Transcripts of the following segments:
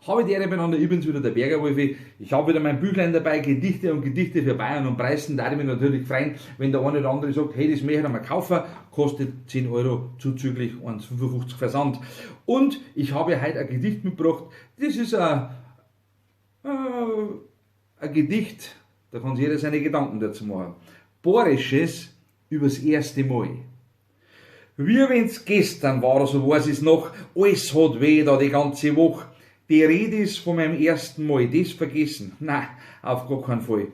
Habe die Ehre beieinander, ich bin's wieder, der Bergerwolfi. Ich habe wieder mein Büchlein dabei, Gedichte und Gedichte für Bayern und Preußen. Da würde ich mich natürlich freuen, wenn der eine oder andere sagt, hey, das möchte ich einmal kaufen, kostet 10 Euro zuzüglich 1,55 Versand. Und ich habe heute ein Gedicht mitgebracht, das ist ein Gedicht, da kann sich jeder seine Gedanken dazu machen. Bayerisches übers erste Mal. Wie wenn's gestern war, so weiß ich's noch, alles hat weh da die ganze Woche. Die Rede ist von meinem ersten Mal, das vergessen? Nein, auf gar keinen Fall.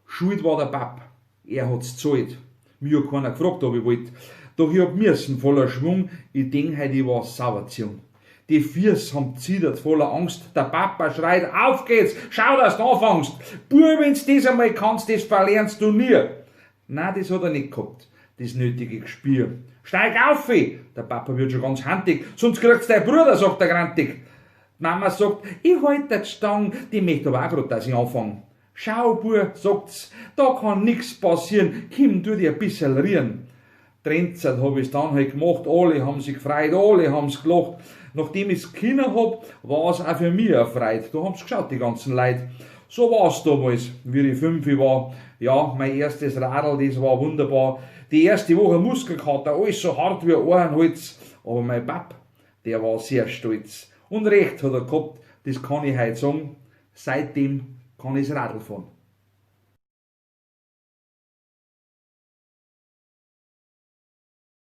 Schuld war der Papp, er hat's gezahlt. Mir hat keiner gefragt, ob ich wollt. Doch ich hab müssen, voller Schwung, ich denk heute, ich war sauerziehung. Die Füße haben zittert, voller Angst. Der Papa schreit, auf geht's, schau, dass du anfängst. Bub, wenn's das einmal kannst, das verlernst du nie. Nein, das hat er nicht gehabt, das nötige Gespür. Steig auf, der Papa wird schon ganz handig, sonst kriegt's dein Bruder, sagt er grantig. Die Mama sagt, ich halt die Stange, die möchte aber auch grad, dass ich anfange. Schau, Bub, sagt's, da kann nix passieren, komm, tu dir ein bisschen rieren. Trennzeit hab ich's dann halt gemacht, alle haben sich gefreut, alle haben's gelacht. Nachdem ich's können hab, war's auch für mich eine Freude. Da haben's geschaut, die ganzen Leute. So war's damals, wie ich 5 war. Ja, mein erstes Radl, das war wunderbar. Die erste Woche Muskelkater, alles so hart wie Ohrenholz. Aber mein Papp, der war sehr stolz. Und recht hat er gehabt, das kann ich heute sagen. Seitdem kann ich's Radl fahren.